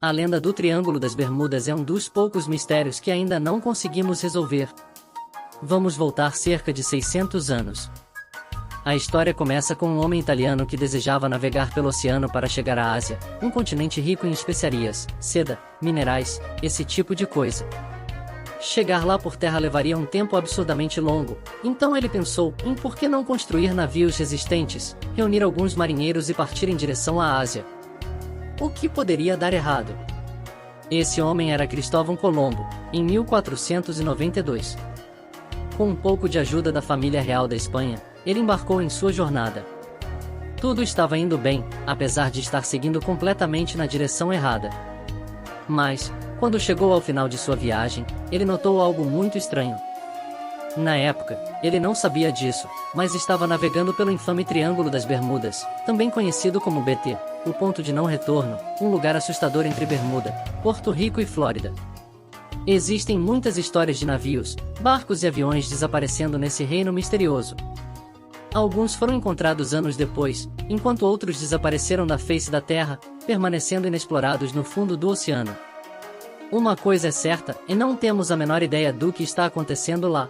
A lenda do Triângulo das Bermudas é um dos poucos mistérios que ainda não conseguimos resolver. Vamos voltar cerca de 600 anos. A história começa com um homem italiano que desejava navegar pelo oceano para chegar à Ásia, um continente rico em especiarias, seda, minerais, esse tipo de coisa. Chegar lá por terra levaria um tempo absurdamente longo, então ele pensou em por que não construir navios resistentes, reunir alguns marinheiros e partir em direção à Ásia. O que poderia dar errado? Esse homem era Cristóvão Colombo, em 1492. Com um pouco de ajuda da família real da Espanha, ele embarcou em sua jornada. Tudo estava indo bem, apesar de estar seguindo completamente na direção errada. Mas, quando chegou ao final de sua viagem, ele notou algo muito estranho. Na época, ele não sabia disso, mas estava navegando pelo infame Triângulo das Bermudas, também conhecido como BT, o ponto de não retorno, um lugar assustador entre Bermuda, Porto Rico e Flórida. Existem muitas histórias de navios, barcos e aviões desaparecendo nesse reino misterioso. Alguns foram encontrados anos depois, enquanto outros desapareceram da face da Terra, permanecendo inexplorados no fundo do oceano. Uma coisa é certa, e não temos a menor ideia do que está acontecendo lá.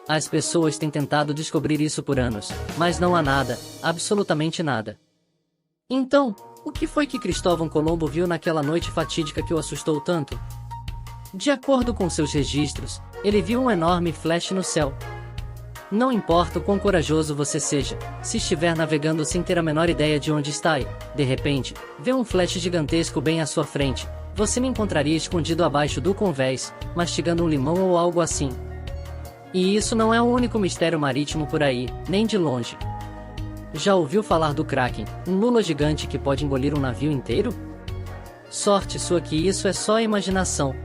As pessoas têm tentado descobrir isso por anos, mas não há nada, absolutamente nada. Então, o que foi que Cristóvão Colombo viu naquela noite fatídica que o assustou tanto? De acordo com seus registros, ele viu um enorme flash no céu. Não importa o quão corajoso você seja, se estiver navegando sem ter a menor ideia de onde está e, de repente, vê um flash gigantesco bem à sua frente, você me encontraria escondido abaixo do convés, mastigando um limão ou algo assim. E isso não é o único mistério marítimo por aí, nem de longe. Já ouviu falar do Kraken, um lula gigante que pode engolir um navio inteiro? Sorte sua que isso é só imaginação.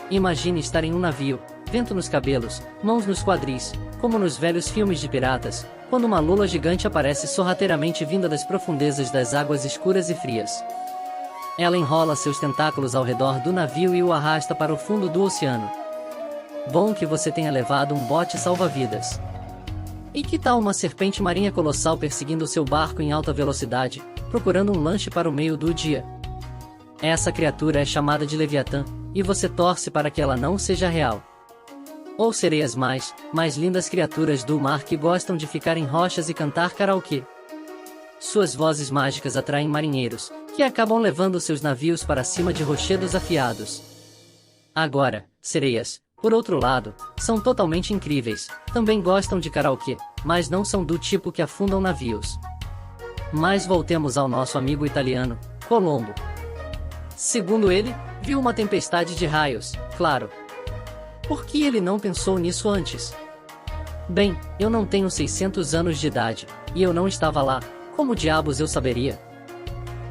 Imagine estar em um navio, vento nos cabelos, mãos nos quadris, como nos velhos filmes de piratas, quando uma lula gigante aparece sorrateiramente vinda das profundezas das águas escuras e frias. Ela enrola seus tentáculos ao redor do navio e o arrasta para o fundo do oceano. Bom que você tenha levado um bote salva-vidas. E que tal uma serpente marinha colossal perseguindo seu barco em alta velocidade, procurando um lanche para o meio do dia? Essa criatura é chamada de Leviatã, e você torce para que ela não seja real. Ou sereias mais lindas criaturas do mar que gostam de ficar em rochas e cantar karaokê. Suas vozes mágicas atraem marinheiros, que acabam levando seus navios para cima de rochedos afiados. Agora, sereias, por outro lado, são totalmente incríveis, também gostam de karaokê, mas não são do tipo que afundam navios. Mas voltemos ao nosso amigo italiano, Colombo. Segundo ele, viu uma tempestade de raios, claro. Por que ele não pensou nisso antes? Bem, eu não tenho 600 anos de idade, e eu não estava lá, como diabos eu saberia?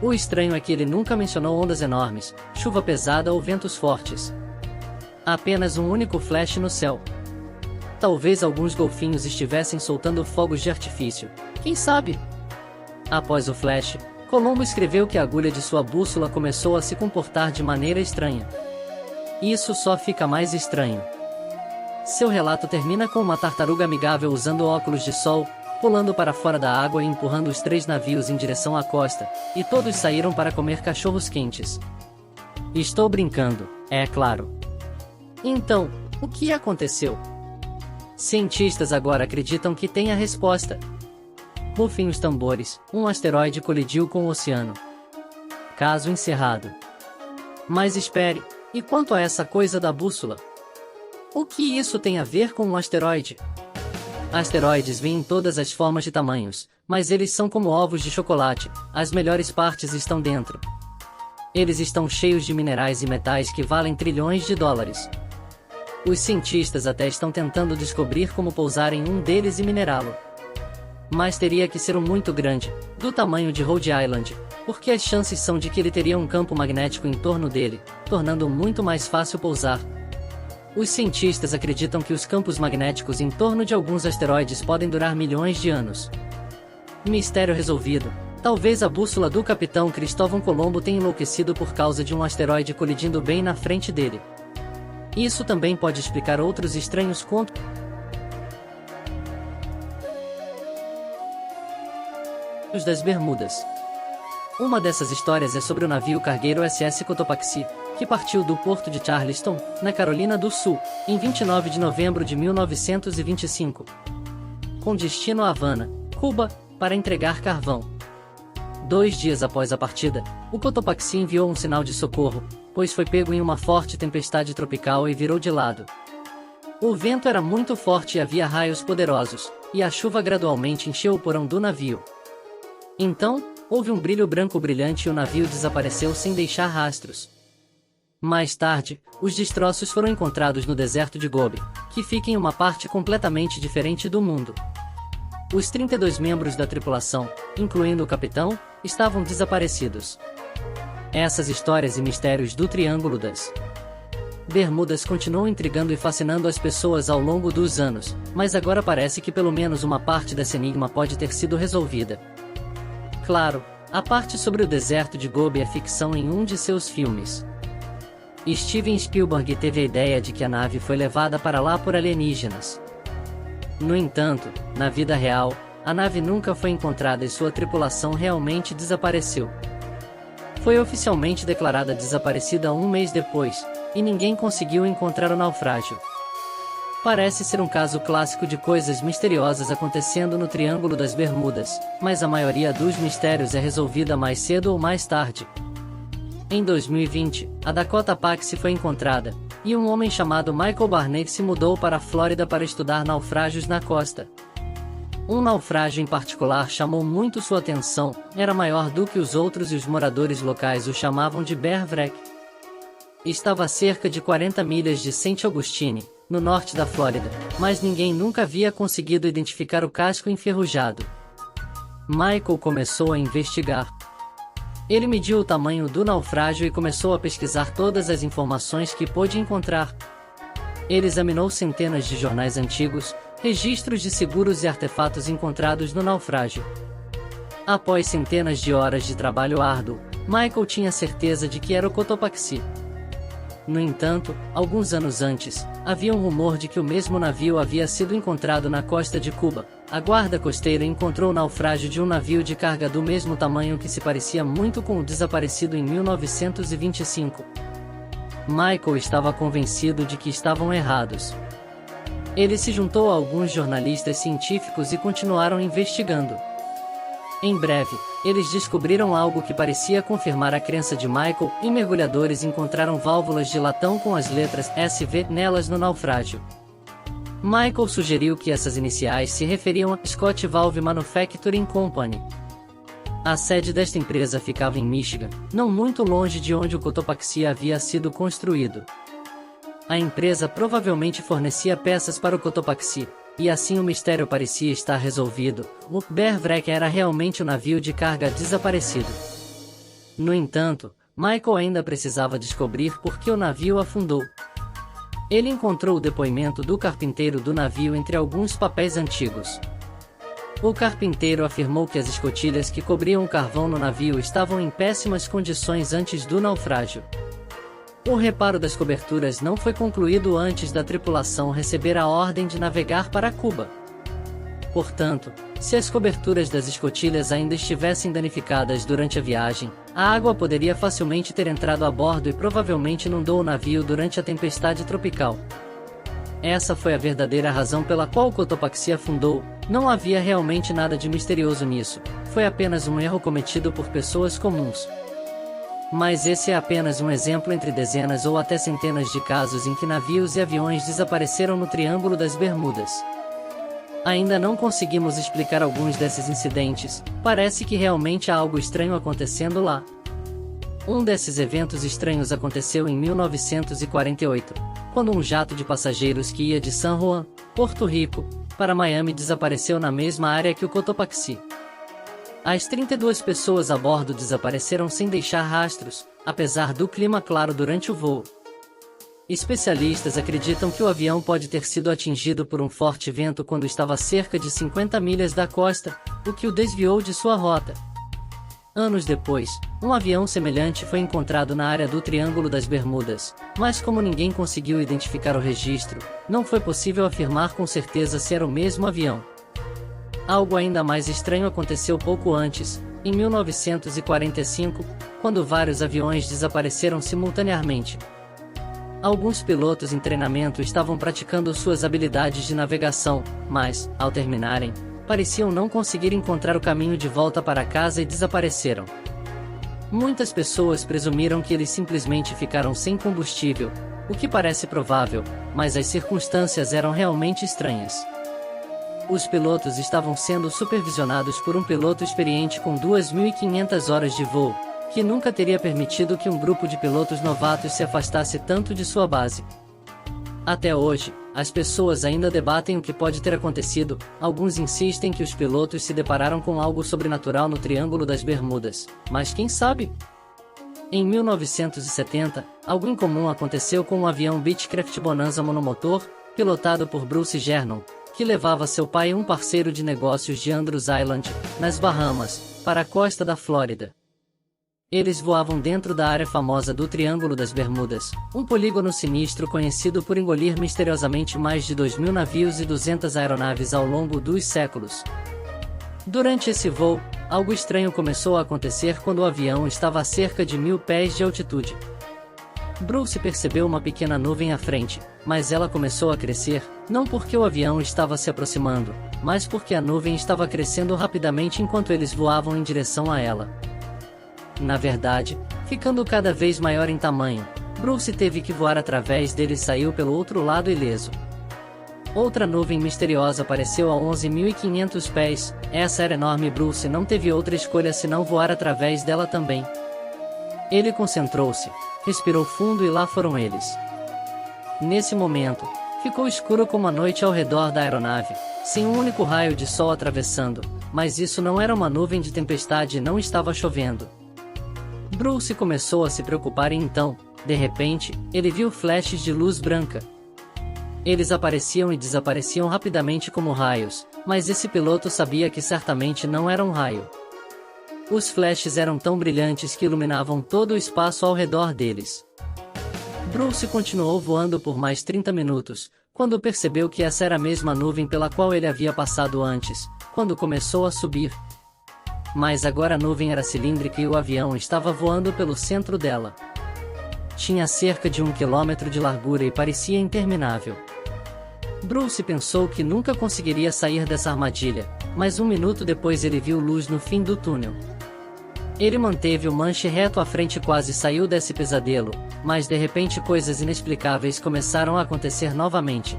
O estranho é que ele nunca mencionou ondas enormes, chuva pesada ou ventos fortes. Apenas um único flash no céu. Talvez alguns golfinhos estivessem soltando fogos de artifício, quem sabe? Após o flash, Colombo escreveu que a agulha de sua bússola começou a se comportar de maneira estranha. Isso só fica mais estranho. Seu relato termina com uma tartaruga amigável usando óculos de sol, pulando para fora da água e empurrando os 3 navios em direção à costa, e todos saíram para comer cachorros quentes. Estou brincando, é claro. Então, o que aconteceu? Cientistas agora acreditam que tem a resposta. Rufem os tambores, um asteroide colidiu com o oceano. Caso encerrado. Mas espere, e quanto a essa coisa da bússola? O que isso tem a ver com um asteroide? Asteroides vêm em todas as formas e tamanhos, mas eles são como ovos de chocolate, as melhores partes estão dentro. Eles estão cheios de minerais e metais que valem trilhões de dólares. Os cientistas até estão tentando descobrir como pousar em um deles e minerá-lo. Mas teria que ser um muito grande, do tamanho de Rhode Island, porque as chances são de que ele teria um campo magnético em torno dele, tornando muito mais fácil pousar. Os cientistas acreditam que os campos magnéticos em torno de alguns asteroides podem durar milhões de anos. Mistério resolvido. Talvez a bússola do capitão Cristóvão Colombo tenha enlouquecido por causa de um asteroide colidindo bem na frente dele. Isso também pode explicar outros estranhos contos das Bermudas. Uma dessas histórias é sobre o navio cargueiro SS Cotopaxi, que partiu do porto de Charleston, na Carolina do Sul, em 29 de novembro de 1925, com destino a Havana, Cuba, para entregar carvão. 2 dias após a partida, o Cotopaxi enviou um sinal de socorro, pois foi pego em uma forte tempestade tropical e virou de lado. O vento era muito forte e havia raios poderosos, e a chuva gradualmente encheu o porão do navio. Então, houve um brilho branco brilhante e o navio desapareceu sem deixar rastros. Mais tarde, os destroços foram encontrados no deserto de Gobi, que fica em uma parte completamente diferente do mundo. Os 32 membros da tripulação, incluindo o capitão, estavam desaparecidos. Essas histórias e mistérios do Triângulo das Bermudas continuam intrigando e fascinando as pessoas ao longo dos anos, mas agora parece que pelo menos uma parte desse enigma pode ter sido resolvida. Claro, a parte sobre o deserto de Gobi é ficção em um de seus filmes. Steven Spielberg teve a ideia de que a nave foi levada para lá por alienígenas. No entanto, na vida real, a nave nunca foi encontrada e sua tripulação realmente desapareceu. Foi oficialmente declarada desaparecida 1 mês depois, e ninguém conseguiu encontrar o naufrágio. Parece ser um caso clássico de coisas misteriosas acontecendo no Triângulo das Bermudas, mas a maioria dos mistérios é resolvida mais cedo ou mais tarde. Em 2020, a Dakota Paxi foi encontrada, e um homem chamado Michael Barnett se mudou para a Flórida para estudar naufrágios na costa. Um naufrágio em particular chamou muito sua atenção, era maior do que os outros e os moradores locais o chamavam de Bear Wreck. Estava a cerca de 40 milhas de St. Augustine, no norte da Flórida, mas ninguém nunca havia conseguido identificar o casco enferrujado. Michael começou a investigar. Ele mediu o tamanho do naufrágio e começou a pesquisar todas as informações que pôde encontrar. Ele examinou centenas de jornais antigos, registros de seguros e artefatos encontrados no naufrágio. Após centenas de horas de trabalho árduo, Michael tinha certeza de que era o Cotopaxi. No entanto, alguns anos antes, havia um rumor de que o mesmo navio havia sido encontrado na costa de Cuba. A guarda costeira encontrou o naufrágio de um navio de carga do mesmo tamanho que se parecia muito com o desaparecido em 1925. Michael estava convencido de que estavam errados. Ele se juntou a alguns jornalistas científicos e continuaram investigando. Em breve, eles descobriram algo que parecia confirmar a crença de Michael, e mergulhadores encontraram válvulas de latão com as letras SV nelas no naufrágio. Michael sugeriu que essas iniciais se referiam a Scott Valve Manufacturing Company. A sede desta empresa ficava em Michigan, não muito longe de onde o Cotopaxi havia sido construído. A empresa provavelmente fornecia peças para o Cotopaxi, e assim o mistério parecia estar resolvido. O Bear Wreck era realmente o navio de carga desaparecido. No entanto, Michael ainda precisava descobrir por que o navio afundou. Ele encontrou o depoimento do carpinteiro do navio entre alguns papéis antigos. O carpinteiro afirmou que as escotilhas que cobriam o carvão no navio estavam em péssimas condições antes do naufrágio. O reparo das coberturas não foi concluído antes da tripulação receber a ordem de navegar para Cuba. Portanto, se as coberturas das escotilhas ainda estivessem danificadas durante a viagem, a água poderia facilmente ter entrado a bordo e provavelmente inundou o navio durante a tempestade tropical. Essa foi a verdadeira razão pela qual o Cotopaxi afundou. Não havia realmente nada de misterioso nisso, foi apenas um erro cometido por pessoas comuns. Mas esse é apenas um exemplo entre dezenas ou até centenas de casos em que navios e aviões desapareceram no Triângulo das Bermudas. Ainda não conseguimos explicar alguns desses incidentes, parece que realmente há algo estranho acontecendo lá. Um desses eventos estranhos aconteceu em 1948, quando um jato de passageiros que ia de San Juan, Porto Rico, para Miami desapareceu na mesma área que o Cotopaxi. As 32 pessoas a bordo desapareceram sem deixar rastros, apesar do clima claro durante o voo. Especialistas acreditam que o avião pode ter sido atingido por um forte vento quando estava a cerca de 50 milhas da costa, o que o desviou de sua rota. Anos depois, um avião semelhante foi encontrado na área do Triângulo das Bermudas, mas como ninguém conseguiu identificar o registro, não foi possível afirmar com certeza se era o mesmo avião. Algo ainda mais estranho aconteceu pouco antes, Em 1945, quando vários aviões desapareceram simultaneamente. Alguns pilotos em treinamento estavam praticando suas habilidades de navegação, mas, ao terminarem, pareciam não conseguir encontrar o caminho de volta para casa e desapareceram. Muitas pessoas presumiram que eles simplesmente ficaram sem combustível, o que parece provável, mas as circunstâncias eram realmente estranhas. Os pilotos estavam sendo supervisionados por um piloto experiente com 2.500 horas de voo, que nunca teria permitido que um grupo de pilotos novatos se afastasse tanto de sua base. Até hoje, as pessoas ainda debatem o que pode ter acontecido. Alguns insistem que os pilotos se depararam com algo sobrenatural no Triângulo das Bermudas, mas quem sabe? Em 1970, algo incomum aconteceu com o avião Beechcraft Bonanza monomotor, pilotado por Bruce Gernon, que levava seu pai e um parceiro de negócios de Andrews Island, nas Bahamas, para a costa da Flórida. Eles voavam dentro da área famosa do Triângulo das Bermudas, um polígono sinistro conhecido por engolir misteriosamente mais de 2.000 navios e 200 aeronaves ao longo dos séculos. Durante esse voo, algo estranho começou a acontecer quando o avião estava a cerca de 1.000 pés de altitude. Bruce percebeu uma pequena nuvem à frente, mas ela começou a crescer, não porque o avião estava se aproximando, mas porque a nuvem estava crescendo rapidamente enquanto eles voavam em direção a ela. Na verdade, ficando cada vez maior em tamanho, Bruce teve que voar através dele e saiu pelo outro lado ileso. Outra nuvem misteriosa apareceu a 11.500 pés, essa era enorme e Bruce não teve outra escolha senão voar através dela também. Ele concentrou-se, respirou fundo e lá foram eles. Nesse momento, ficou escuro como a noite ao redor da aeronave, sem um único raio de sol atravessando, mas isso não era uma nuvem de tempestade e não estava chovendo. Bruce começou a se preocupar e então, de repente, ele viu flashes de luz branca. Eles apareciam e desapareciam rapidamente como raios, mas esse piloto sabia que certamente não era um raio. Os flashes eram tão brilhantes que iluminavam todo o espaço ao redor deles. Bruce continuou voando por mais 30 minutos, quando percebeu que essa era a mesma nuvem pela qual ele havia passado antes, quando começou a subir. Mas agora a nuvem era cilíndrica e o avião estava voando pelo centro dela. Tinha cerca de 1 quilômetro de largura e parecia interminável. Bruce pensou que nunca conseguiria sair dessa armadilha, mas um minuto depois ele viu luz no fim do túnel. Ele manteve o manche reto à frente e quase saiu desse pesadelo, mas de repente coisas inexplicáveis começaram a acontecer novamente.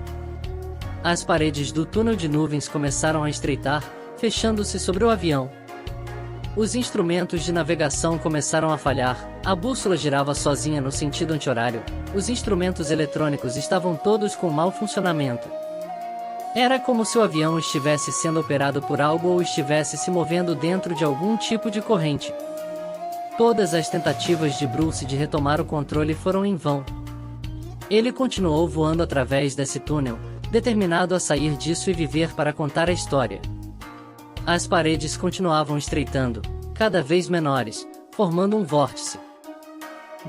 As paredes do túnel de nuvens começaram a estreitar, fechando-se sobre o avião. Os instrumentos de navegação começaram a falhar, a bússola girava sozinha no sentido anti-horário, os instrumentos eletrônicos estavam todos com mau funcionamento. Era como se o avião estivesse sendo operado por algo ou estivesse se movendo dentro de algum tipo de corrente. Todas as tentativas de Bruce de retomar o controle foram em vão. Ele continuou voando através desse túnel, determinado a sair disso e viver para contar a história. As paredes continuavam estreitando, cada vez menores, formando um vórtice.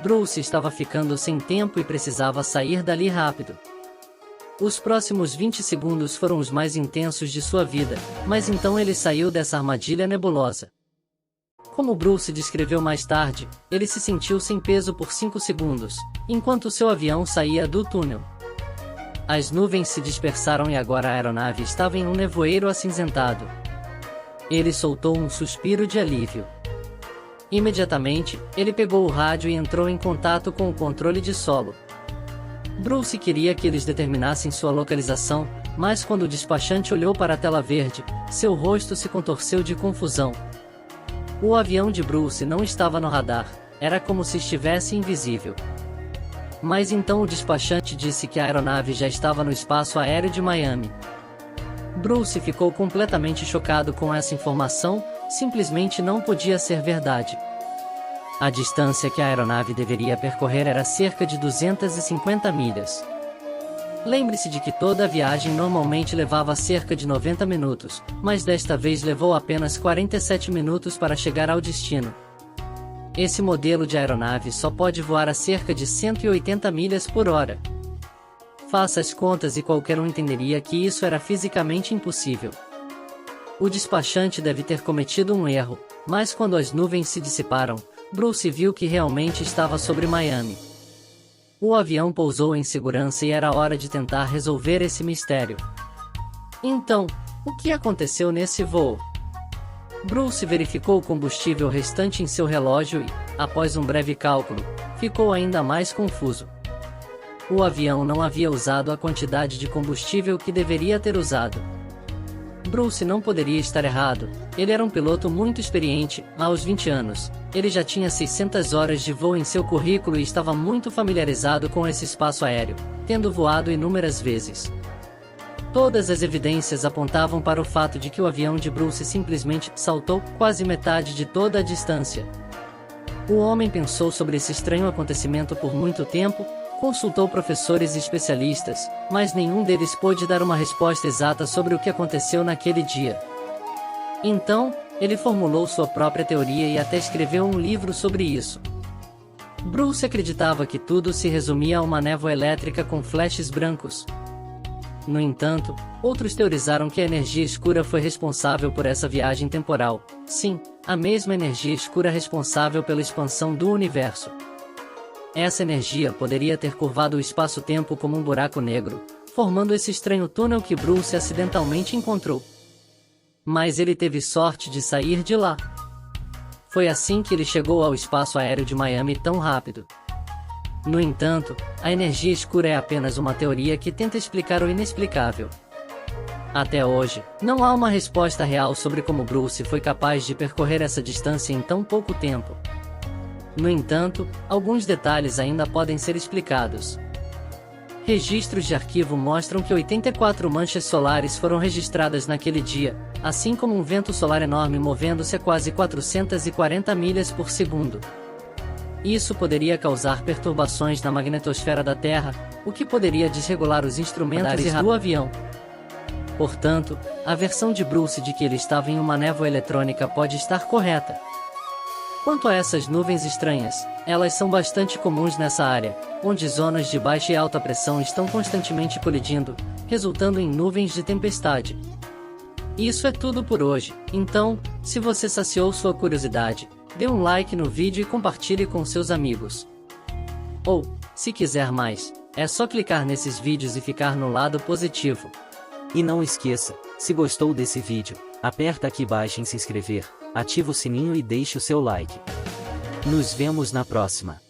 Bruce estava ficando sem tempo e precisava sair dali rápido. Os próximos 20 segundos foram os mais intensos de sua vida, mas então ele saiu dessa armadilha nebulosa. Como Bruce descreveu mais tarde, ele se sentiu sem peso por 5 segundos, enquanto seu avião saía do túnel. As nuvens se dispersaram e agora a aeronave estava em um nevoeiro acinzentado. Ele soltou um suspiro de alívio. Imediatamente, ele pegou o rádio e entrou em contato com o controle de solo. Bruce queria que eles determinassem sua localização, mas quando o despachante olhou para a tela verde, seu rosto se contorceu de confusão. O avião de Bruce não estava no radar, era como se estivesse invisível. Mas então o despachante disse que a aeronave já estava no espaço aéreo de Miami. Bruce ficou completamente chocado com essa informação, simplesmente não podia ser verdade. A distância que a aeronave deveria percorrer era cerca de 250 milhas. Lembre-se de que toda a viagem normalmente levava cerca de 90 minutos, mas desta vez levou apenas 47 minutos para chegar ao destino. Esse modelo de aeronave só pode voar a cerca de 180 milhas por hora. Faça as contas e qualquer um entenderia que isso era fisicamente impossível. O despachante deve ter cometido um erro, Mas quando as nuvens se dissiparam, Bruce viu que realmente estava sobre Miami. O avião pousou em segurança e era hora de tentar resolver esse mistério. Então, o que aconteceu nesse voo? Bruce verificou o combustível restante em seu relógio e, após um breve cálculo, ficou ainda mais confuso. O avião não havia usado a quantidade de combustível que deveria ter usado. Bruce não poderia estar errado, ele era um piloto muito experiente, aos 20 anos, ele já tinha 600 horas de voo em seu currículo e estava muito familiarizado com esse espaço aéreo, tendo voado inúmeras vezes. Todas as evidências apontavam para o fato de que o avião de Bruce simplesmente saltou quase metade de toda a distância. O homem pensou sobre esse estranho acontecimento por muito tempo, consultou professores e especialistas, mas nenhum deles pôde dar uma resposta exata sobre o que aconteceu naquele dia. Então, ele formulou sua própria teoria e até escreveu um livro sobre isso. Bruce acreditava que tudo se resumia a uma névoa elétrica com flashes brancos. No entanto, outros teorizaram que a energia escura foi responsável por essa viagem temporal. Sim, a mesma energia escura responsável pela expansão do universo. Essa energia poderia ter curvado o espaço-tempo como um buraco negro, formando esse estranho túnel que Bruce acidentalmente encontrou. Mas ele teve sorte de sair de lá. Foi assim que ele chegou ao espaço aéreo de Miami tão rápido. No entanto, a energia escura é apenas uma teoria que tenta explicar o inexplicável. Até hoje, não há uma resposta real sobre como Bruce foi capaz de percorrer essa distância em tão pouco tempo. No entanto, alguns detalhes ainda podem ser explicados. Registros de arquivo mostram que 84 manchas solares foram registradas naquele dia, assim como um vento solar enorme movendo-se a quase 440 milhas por segundo. Isso poderia causar perturbações na magnetosfera da Terra, o que poderia desregular os instrumentos do avião. Portanto, a versão de Bruce de que ele estava em uma névoa eletrônica pode estar correta. Quanto a essas nuvens estranhas, elas são bastante comuns nessa área, onde zonas de baixa e alta pressão estão constantemente colidindo, resultando em nuvens de tempestade. Isso é tudo por hoje, então, se você saciou sua curiosidade, dê um like no vídeo e compartilhe com seus amigos. Ou, se quiser mais, é só clicar nesses vídeos e ficar no lado positivo. E não esqueça, se gostou desse vídeo, aperta aqui embaixo em se inscrever, ativa o sininho e deixe o seu like. Nos vemos na próxima.